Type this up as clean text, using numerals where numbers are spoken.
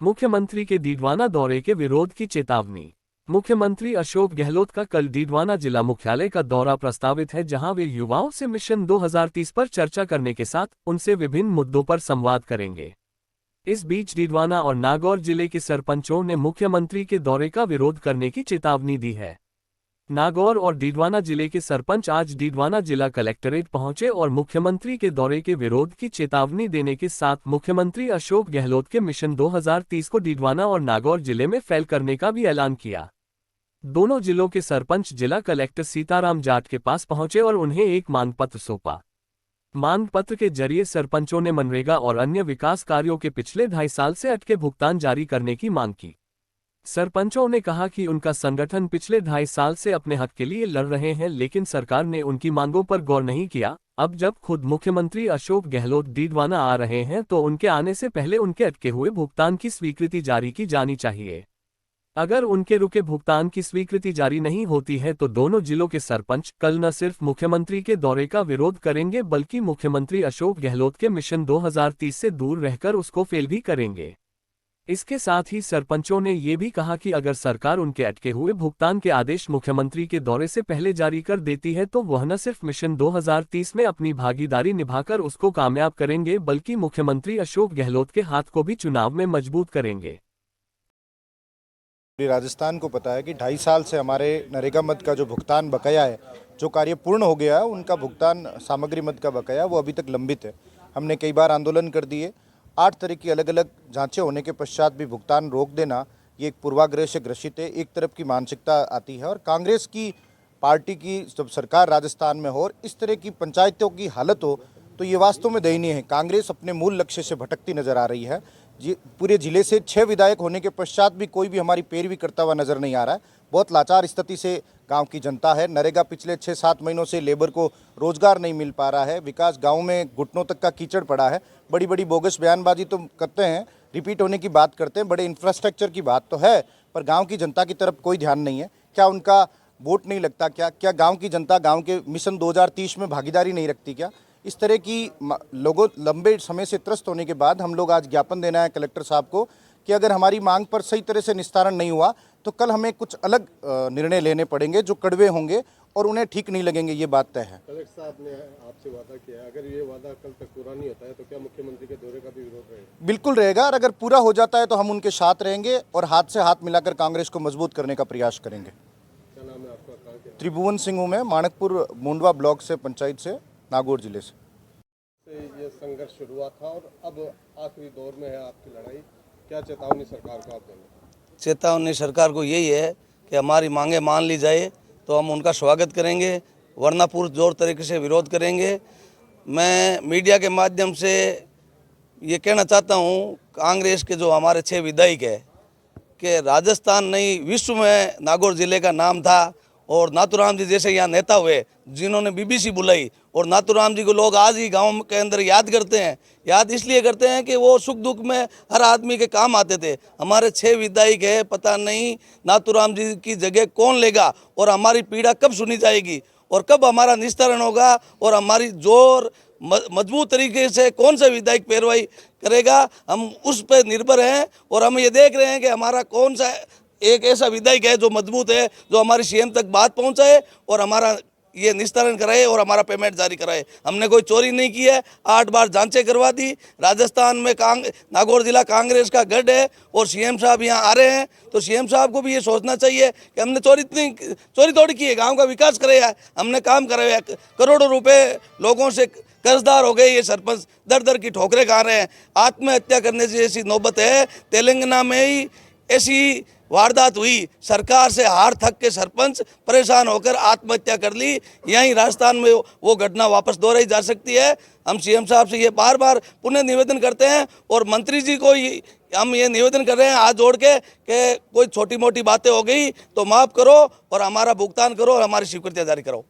मुख्यमंत्री के डीडवाना दौरे के विरोध की चेतावनी। मुख्यमंत्री अशोक गहलोत का कल डीडवाना जिला मुख्यालय का दौरा प्रस्तावित है, जहां वे युवाओं से मिशन 2030 पर चर्चा करने के साथ उनसे विभिन्न मुद्दों पर संवाद करेंगे। इस बीच डीडवाना और नागौर जिले के सरपंचों ने मुख्यमंत्री के दौरे का विरोध करने की चेतावनी दी है। नागौर और डीडवाना जिले के सरपंच आज डीडवाना जिला कलेक्ट्रेट पहुंचे और मुख्यमंत्री के दौरे के विरोध की चेतावनी देने के साथ मुख्यमंत्री अशोक गहलोत के मिशन 2030 को डीडवाना और नागौर जिले में फैल करने का भी ऐलान किया। दोनों जिलों के सरपंच जिला कलेक्टर सीताराम जाट के पास पहुंचे और उन्हें एक मांग पत्र सौंपा। मांग पत्र के जरिए सरपंचों ने मनरेगा और अन्य विकास कार्यों के पिछले 2.5 साल से अटके भुगतान जारी करने की मांग की। सरपंचों ने कहा कि उनका संगठन पिछले 2.5 साल से अपने हक के लिए लड़ रहे हैं, लेकिन सरकार ने उनकी मांगों पर गौर नहीं किया। अब जब खुद मुख्यमंत्री अशोक गहलोत डीडवाना आ रहे हैं तो उनके आने से पहले उनके अटके हुए भुगतान की स्वीकृति जारी की जानी चाहिए। अगर उनके रुके भुगतान की स्वीकृति जारी नहीं होती है तो दोनों जिलों के सरपंच कल न सिर्फ मुख्यमंत्री के दौरे का विरोध करेंगे, बल्कि मुख्यमंत्री अशोक गहलोत के मिशन 2030 से दूर रहकर उसको फेल भी करेंगे। इसके साथ ही सरपंचों ने ये भी कहा कि अगर सरकार उनके अटके हुए भुगतान के आदेश मुख्यमंत्री के दौरे से पहले जारी कर देती है तो वह न सिर्फ मिशन 2030 में अपनी भागीदारी निभाकर उसको कामयाब करेंगे, बल्कि मुख्यमंत्री अशोक गहलोत के हाथ को भी चुनाव में मजबूत करेंगे। राजस्थान को पता है कि 2.5 साल से हमारे नरेगा मद का जो भुगतान बकाया है, जो कार्य पूर्ण हो गया है, उनका भुगतान सामग्री मद का बकाया वो अभी तक लंबित है। हमने कई बार आंदोलन कर दिए। 8 तरह की अलग अलग जांचें होने के पश्चात भी भुगतान रोक देना ये एक पूर्वाग्रह से ग्रसित है। एक तरफ की मानसिकता आती है और कांग्रेस की पार्टी की जब सरकार राजस्थान में हो और इस तरह की पंचायतों की हालत हो तो ये वास्तव में दयनीय है। कांग्रेस अपने मूल लक्ष्य से भटकती नजर आ रही है। पूरे जिले से 6 विधायक होने के पश्चात भी कोई भी हमारी पैरवी करता हुआ नजर नहीं आ रहा है। बहुत लाचार स्थिति से गांव की जनता है। नरेगा पिछले 6-7 महीनों से लेबर को रोजगार नहीं मिल पा रहा है। विकास गांव में घुटनों तक का कीचड़ पड़ा है। बड़ी बड़ी बोगस बयानबाजी तो करते हैं, रिपीट होने की बात करते हैं, बड़े इंफ्रास्ट्रक्चर की बात तो है, पर गाँव की जनता की तरफ कोई ध्यान नहीं है। क्या उनका वोट नहीं लगता? क्या गाँव की जनता गाँव के मिशन 2030 में भागीदारी नहीं रखती? क्या इस तरह की लोगों लंबे समय से त्रस्त होने के बाद हम लोग आज ज्ञापन देना है कलेक्टर साहब को कि अगर हमारी मांग पर सही तरह से निस्तारण नहीं हुआ तो कल हमें कुछ अलग निर्णय लेने पड़ेंगे जो कड़वे होंगे और उन्हें ठीक नहीं लगेंगे। ये बात तय है। कलेक्टर साहब ने आपसे वादा किया, अगर ये वादा कल तक पूरा नहीं होता है तो क्या मुख्यमंत्री के दौरे का भी विरोध रहेगा? बिल्कुल रहेगा, और अगर पूरा हो जाता है तो हम उनके साथ रहेंगे और हाथ से हाथ मिलाकर कांग्रेस को मजबूत करने का प्रयास करेंगे। क्या नाम है आपका? त्रिभुवन सिंह हूँ मैं, माणकपुर मुंडवा ब्लॉक से, पंचायत से, नागौर जिले से। ये संघर्ष शुरू हुआ था और अब आखिरी दौर में है आपकी लड़ाई। क्या चेतावनी सरकार को आप देंगे? चेतावनी सरकार को यही है कि हमारी मांगे मान ली जाए तो हम उनका स्वागत करेंगे, वरना पुरजोर तरीके से विरोध करेंगे। मैं मीडिया के माध्यम से ये कहना चाहता हूँ, कांग्रेस के जो हमारे 6 विधायक है कि राजस्थान नहीं विश्व में नागौर जिले का नाम था, और नाथूराम जी जैसे यहाँ नेता हुए जिन्होंने बीबीसी बुलाई, और नाथूराम जी को लोग आज ही गांव के अंदर याद करते हैं। याद इसलिए करते हैं कि वो सुख दुख में हर आदमी के काम आते थे। हमारे 6 विधायक है, पता नहीं नाथूराम जी की जगह कौन लेगा और हमारी पीड़ा कब सुनी जाएगी और कब हमारा निस्तारण होगा और हमारी जोर मजबूत तरीके से कौन सा विधायक पैरवाई करेगा, हम उस पर निर्भर हैं। और हम ये देख रहे हैं कि हमारा कौन सा एक ऐसा विधायक है जो मजबूत है, जो हमारी सीएम तक बात पहुंचाए और हमारा ये निस्तारण कराए और हमारा पेमेंट जारी कराए। हमने कोई चोरी नहीं की है, 8 बार जांचें करवा दी। राजस्थान में नागौर जिला कांग्रेस का गढ़ है और सीएम साहब यहाँ आ रहे हैं तो सीएम साहब को भी ये सोचना चाहिए कि हमने चोरी थोड़ी की है, गाँव का विकास कराया, हमने काम कराया। करोड़ों रुपये लोगों से कर्जदार हो गए ये सरपंच, दर दर की ठोकरें खा रहे हैं। आत्महत्या करने जैसी नौबत है। तेलंगाना में ही ऐसी वारदात हुई, सरकार से हार थक के सरपंच परेशान होकर आत्महत्या कर ली। यहीं राजस्थान में वो घटना वापस दोहराई जा सकती है। हम सीएम साहब से ये बार बार पुनः निवेदन करते हैं और मंत्री जी को हम ये निवेदन कर रहे हैं हाथ जोड़ के कि कोई छोटी मोटी बातें हो गई तो माफ़ करो और हमारा भुगतान करो और हमारी स्वीकृतियाँ जारी करो।